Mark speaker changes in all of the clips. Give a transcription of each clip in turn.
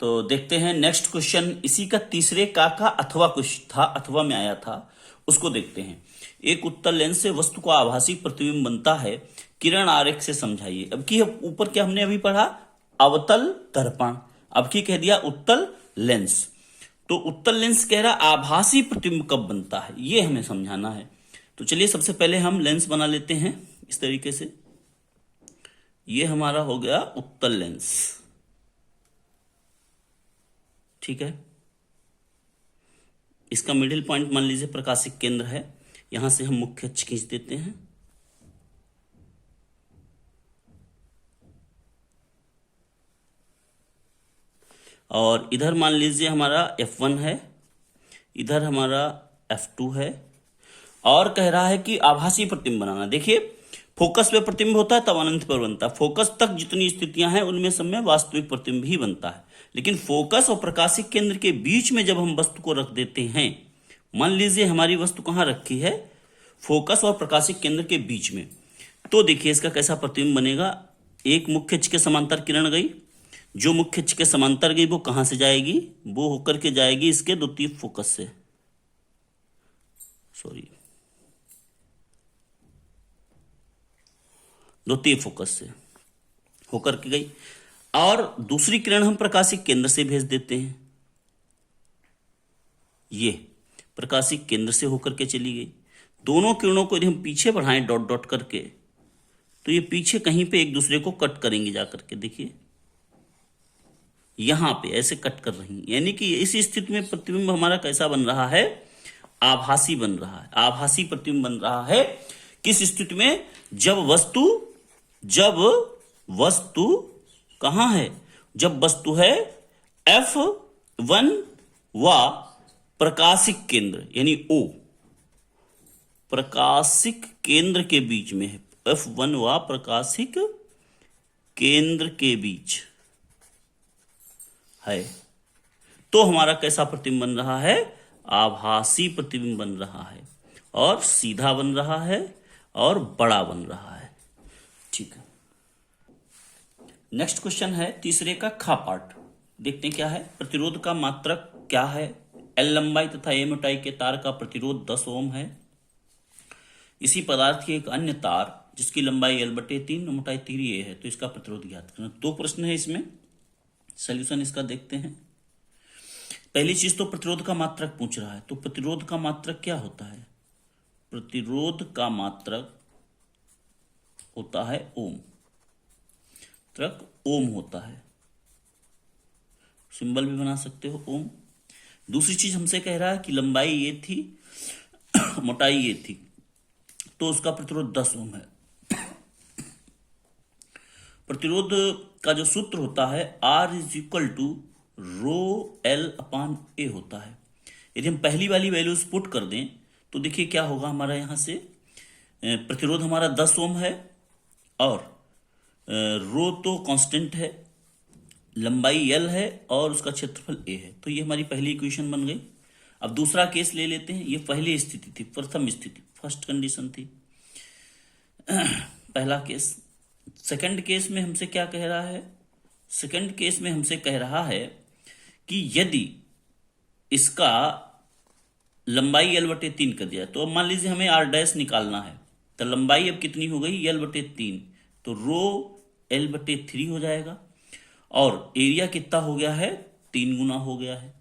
Speaker 1: तो देखते हैं नेक्स्ट क्वेश्चन, इसी का तीसरे का अथवा कुछ था, अथवा में आया था, उसको देखते हैं। एक उत्तल लेंस से वस्तु का आभासी प्रतिबिंब बनता है, किरण आरेख से समझाइए। अब की ऊपर क्या हमने अभी पढ़ा, अवतल दर्पण, अब की कह दिया उत्तल लेंस। तो उत्तल लेंस कह रहा आभासी प्रतिबिंब कब बनता है, ये हमें समझाना है। तो चलिए सबसे पहले हम लेंस बना लेते हैं इस तरीके से। ये हमारा हो गया उत्तल लेंस, ठीक है। इसका मिडिल पॉइंट मान लीजिए प्रकाशिक केंद्र है, यहां से हम मुख्य अक्ष खींच देते हैं। और इधर मान लीजिए हमारा F1 है, इधर हमारा F2 है, और कह रहा है कि आभासी प्रतिबिंब बनाना। देखिए फोकस पे प्रतिबिंब होता है तब अनंत पर बनता है, फोकस तक जितनी स्थितियां हैं उनमें सब में वास्तविक प्रतिबिंब ही बनता है। लेकिन फोकस और प्रकाशिक केंद्र के बीच में जब हम वस्तु को रख देते हैं, मान लीजिए हमारी वस्तु कहां रखी है, फोकस और प्रकाशिक केंद्र के बीच में, तो देखिए इसका कैसा प्रतिबिंब बनेगा। एक मुख्य अक्ष के समांतर किरण गई, जो मुख्य अक्ष के समांतर गई वो कहां से जाएगी, वो होकर के जाएगी इसके द्वितीय फोकस से, द्वितीय फोकस से होकर के गई, और दूसरी किरण हम प्रकाशिक केंद्र से भेज देते हैं, ये प्रकाशिक केंद्र से होकर के चली गई। दोनों किरणों को यदि हम पीछे बढ़ाएं डॉट डॉट करके, तो ये पीछे कहीं पे एक दूसरे को कट करेंगे जाकर के, देखिए यहां पे ऐसे कट कर रही, यानी कि इस स्थिति में प्रतिबिंब हमारा कैसा बन रहा है, आभासी बन रहा है। आभासी प्रतिबिंब बन रहा है किस स्थिति में, जब वस्तु कहां है, जब वस्तु है F1 व प्रकाशिक केंद्र यानी O, प्रकाशिक केंद्र के बीच में है, F1 व प्रकाशिक केंद्र के बीच है, तो हमारा कैसा प्रतिबिंब बन रहा है, आभासी प्रतिबिंब बन रहा है, और सीधा बन रहा है और बड़ा बन रहा है, ठीक है। नेक्स्ट क्वेश्चन है तीसरे का खा पार्ट, देखते हैं क्या है। प्रतिरोध का मात्रक क्या है, L लंबाई तथा A मोटाई के तार का प्रतिरोध 10 ओम है। इसी पदार्थ की एक अन्य तार जिसकी लंबाई L/3 मोटाई 3A है, तो इसका प्रतिरोध ज्ञात करना। दो प्रश्न है इसमें, सॉल्यूशन इसका देखते हैं। पहली चीज तो प्रतिरोध का मात्रक पूछ रहा है, तो प्रतिरोध का मात्रक क्या होता है, प्रतिरोध का मात्रक होता है ओम, मात्रक ओम होता है, सिंबल भी बना सकते हो ओम। दूसरी चीज हमसे कह रहा है कि लंबाई ये थी मोटाई ये थी, तो उसका प्रतिरोध 10 ओम है। प्रतिरोध का जो सूत्र होता है R = ρL/A होता है। यदि हम पहली वाली वैल्यूज पुट कर दें तो देखिए क्या होगा, हमारा यहां से प्रतिरोध हमारा 10 ओम है, और रो तो कांस्टेंट है, लंबाई L है, और उसका क्षेत्रफल A है, तो ये हमारी पहली इक्वेशन बन गई। अब दूसरा केस ले लेते हैं, ये पहली स्थिति थी, प्रथम स्थिति, फर्स्ट कंडीशन थी पहला केस। सेकंड केस में हमसे क्या कह रहा है, सेकंड केस में हमसे कह रहा है कि यदि इसका लंबाई L/3 कर दिया, तो अब मान लीजिए हमें R' निकालना है, तो लंबाई अब कितनी हो गई, L/3, तो रो L/3 हो जाएगा, और एरिया कितना हो गया है, 3 गुना हो गया है।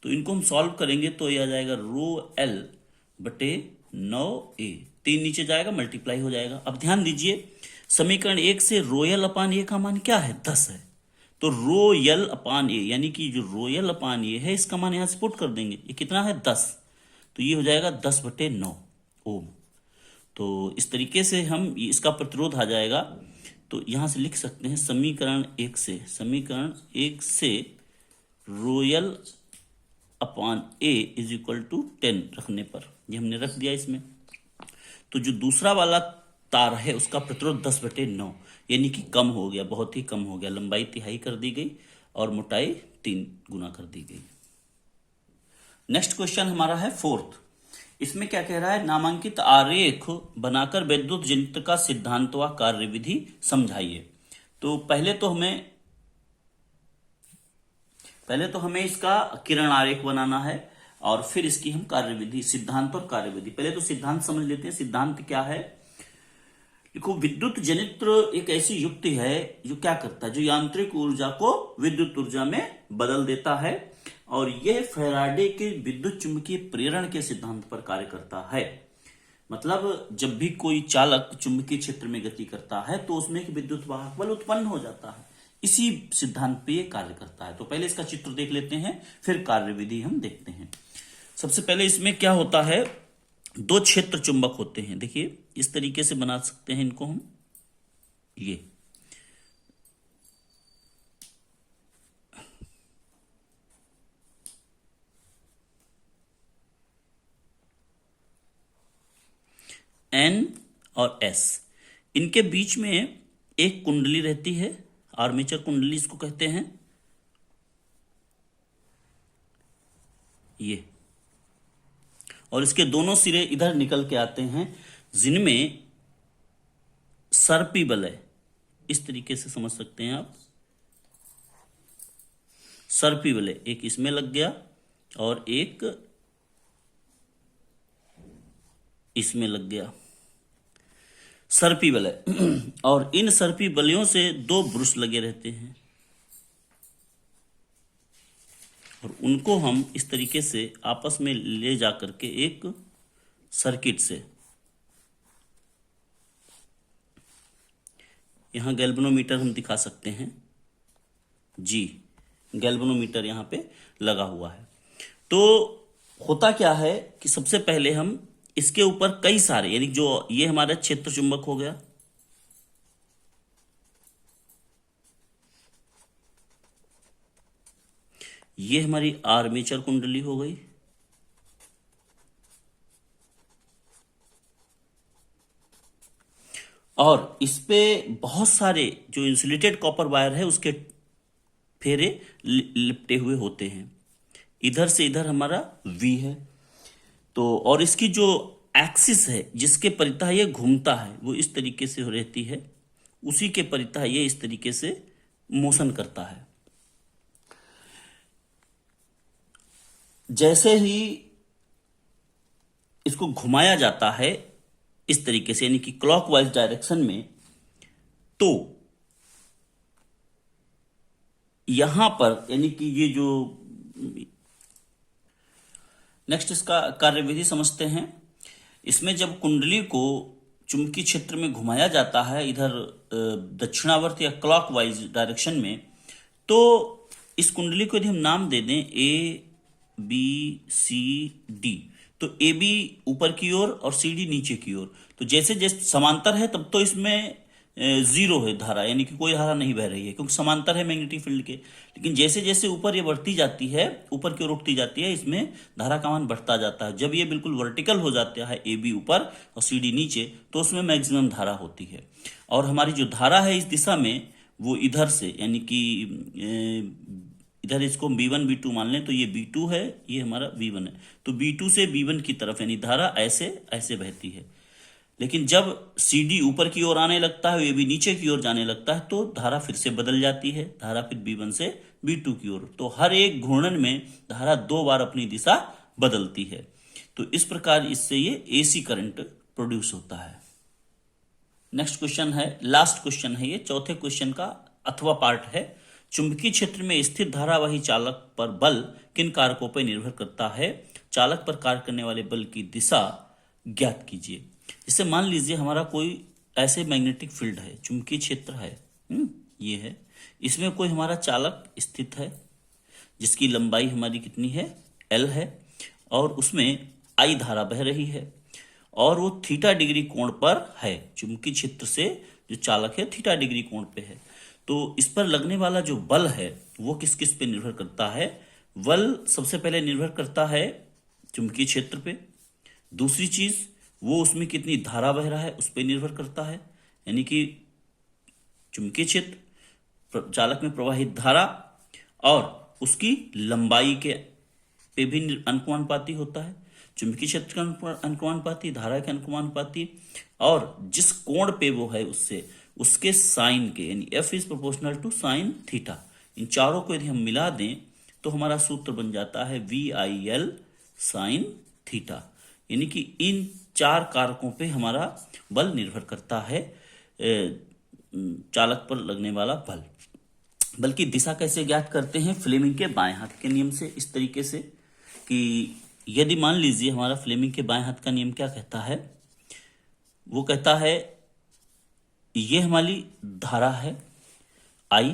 Speaker 1: तो इनको हम सॉल्व करेंगे तो यह आ जाएगा ρL/9A, 3 नीचे जाएगा, मल्टीप्लाई हो जाएगा। अब ध्यान दीजिए समीकरण 1 से ρL/A का मान क्या है, 10 है, तो ρL/A यानी कि जो ρL/A है इसका मान यहां से पुट कर देंगे, ये कितना है 10, तो ये हो जाएगा 10/9 ओम। तो इस तरीके से हम इसका प्रतिरोध आ जाएगा, तो यहां से लिख सकते हैं समीकरण 1 से ρL/A = 10 रखने पर, ये हमने रख दिया इसमें। तो जो दूसरा वाला तार है उसका प्रतिरोध 10/9 यानी कि कम हो गया, बहुत ही कम हो गया, लंबाई 1/3 कर दी गई और मोटाई 3 गुना कर दी गई। नेक्स्ट क्वेश्चन हमारा है फोर्थ, इसमें क्या कह रहा है, नामांकित आरेख बनाकर वैद्युत जनित्र का सिद्धांत व कार्यविधि समझाइए। तो पहले पहले तो हमें इसका किरण आरेख बनाना है और फिर इसकी हम कार्यविधि, सिद्धांत और कार्यविधि। पहले तो सिद्धांत समझ लेते हैं। सिद्धांत क्या है? देखो, विद्युत जनित्र एक ऐसी युक्ति है जो क्या करता है, जो यांत्रिक ऊर्जा को विद्युत ऊर्जा में बदल देता है, और यह फैराडे के विद्युत चुंबकीय प्रेरण के सिद्धांत पर कार्य करता है। मतलब जब भी कोई चालक चुंबकीय क्षेत्र में गति करता है तो उसमें एक विद्युत वाहक बल उत्पन्न हो जाता है। इसी सिद्धांत पे ये कार्य करता है। तो पहले इसका चित्र देख लेते हैं, फिर कार्यविधि हम देखते हैं। सबसे पहले इसमें क्या होता है, दो क्षेत्र चुंबक होते हैं। देखिए, इस तरीके से बना सकते हैं इनको हम। ये N और S, इनके बीच में एक कुंडली रहती है, आर्मेचर कुंडली इसको कहते हैं। ये, और इसके दोनों सिरे इधर निकल के आते हैं, जिनमें सर्पी बल है। इस तरीके से समझ सकते हैं आप, सर्पी बल है। एक इसमें लग गया और एक इसमें लग गया, सर्पी बल है। और इन सर्पी बलियों से दो ब्रुश लगे रहते हैं, और उनको हम इस तरीके से आपस में ले जाकर के एक सर्किट से, यहां गैल्वेनोमीटर हम दिखा सकते हैं जी, गैल्वेनोमीटर यहां पे लगा हुआ है। तो होता क्या है कि सबसे पहले हम इसके ऊपर कई सारे, यानी जो ये हमारा क्षेत्र चुंबक हो गया, ये हमारी आर्मेचर कुंडली हो गई, और इस पे बहुत सारे जो इंसुलेटेड कॉपर वायर है उसके फेरे लिपटे हुए होते हैं। इधर से इधर हमारा वी है। तो और इसकी जो एक्सिस है जिसके परितः ये घूमता है वो इस तरीके से रहती है, उसी के परितः ये इस तरीके से मोशन करता है। जैसे ही इसको घुमाया जाता है इस तरीके से, यानी कि क्लॉकवाइज डायरेक्शन में, तो यहां पर, यानी कि ये जो नेक्स्ट इसका कार्यविधि समझते हैं। इसमें जब कुंडली को चुंबकीय क्षेत्र में घुमाया जाता है इधर दक्षिणावर्त या क्लॉकवाइज डायरेक्शन में, तो इस कुंडली को यदि हम नाम दे दें ए बी सी डी, तो ए बी ऊपर की ओर और सी डी नीचे की ओर, तो जैसे जैसे समांतर है तब तो इसमें जीरो है धारा, यानी कि कोई धारा नहीं बह रही है क्योंकि समांतर है मैग्नेटिक फील्ड के। लेकिन जैसे जैसे ऊपर ये बढ़ती जाती है, ऊपर की ओर उठती जाती है, इसमें धारा का मान बढ़ता जाता है। जब ये बिल्कुल वर्टिकल हो जाता है, ए बी ऊपर और सी डी नीचे, तो उसमें मैक्सिमम धारा होती है। और हमारी जो धारा है इस दिशा में, वो इधर से, यानी कि इधर इसको B1 B2 मान लें, तो ये B2 है, ये हमारा B1 है, तो B2 से B1 की तरफ यानी धारा ऐसे ऐसे बहती है। लेकिन जब CD ऊपर की ओर आने लगता है, ये भी नीचे की ओर जाने लगता है, तो धारा फिर से बदल जाती है, धारा फिर B1 से B2 की ओर। तो हर एक घूर्णन में धारा दो बार अपनी दिशा बदलती है। तो इस प्रकार इससे ये AC करंट प्रोड्यूस होता है। नेक्स्ट क्वेश्चन है, लास्ट क्वेश्चन है ये, चौथे क्वेश्चन का अथवा पार्ट है। चुंबकीय क्षेत्र में स्थित धारावाही चालक पर बल किन कारकों पर निर्भर करता है? चालक पर कार्य करने वाले बल की दिशा ज्ञात कीजिए। जैसे मान लीजिए हमारा कोई ऐसे मैग्नेटिक फील्ड है, चुंबकीय क्षेत्र है, ये है, इसमें कोई हमारा चालक स्थित है जिसकी लंबाई हमारी कितनी है, L है, और उसमें I धारा बह रही है, और वो थीटा डिग्री कोण पर है। चुंबकीय क्षेत्र से जो चालक है थीटा डिग्री कोण पे है। तो इस पर लगने वाला जो बल है वो किस किस पे निर्भर करता है? बल सबसे पहले निर्भर करता है चुंबकीय क्षेत्र पे। दूसरी चीज, वो उसमें कितनी धारा बह रहा है उस पर निर्भर करता है, यानी कि चुंबकीय क्षेत्र, चालक में प्रवाहित धारा और उसकी लंबाई के पे भी अनुपाती होता है। चुंबकीय क्षेत्र का अनुपाती, धारा के अनुपाती, और जिस कोण पे वो है उससे, उसके साइन के, यानी F is proportional to sine theta. इन चारों को यदि हम मिला दें तो हमारा सूत्र बन जाता है VIL साइन थीटा। यानी कि इन 4 कारकों पे हमारा बल निर्भर करता है, चालक पर लगने वाला बल। बल्कि दिशा कैसे ज्ञात करते हैं? फ्लेमिंग के बाएं हाथ के नियम से, इस तरीके से कि यदि मान लीजिए हमारा फ्लेमिंग के बाएं हाथ का नियम क्या कहता है, वो कहता है ये हमारी धारा है I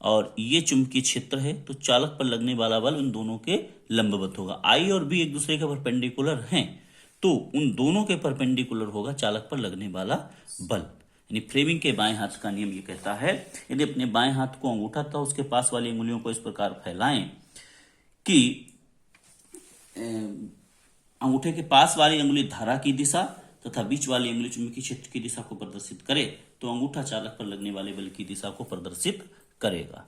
Speaker 1: और ये चुंबकीय क्षेत्र है, तो चालक पर लगने वाला बल उन दोनों के लंबवत होगा। I और B एक दूसरे के परपेंडिकुलर हैं, तो उन दोनों के परपेंडिकुलर होगा चालक पर लगने वाला बल। यानी फ्लेमिंग के बाएं हाथ का नियम ये कहता है, यदि अपने बाएं हाथ को अंगूठा तथा उसके पास वाली अंगुलियों को इस प्रकार फैलाएं कि अंगूठे के पास वाली अंगुली धारा की दिशा तथा बीच वाली अंगुली चुंबकीय क्षेत्र की दिशा को प्रदर्शित करे, तो अंगूठा चालक पर लगने वाले बल की दिशा को प्रदर्शित करेगा।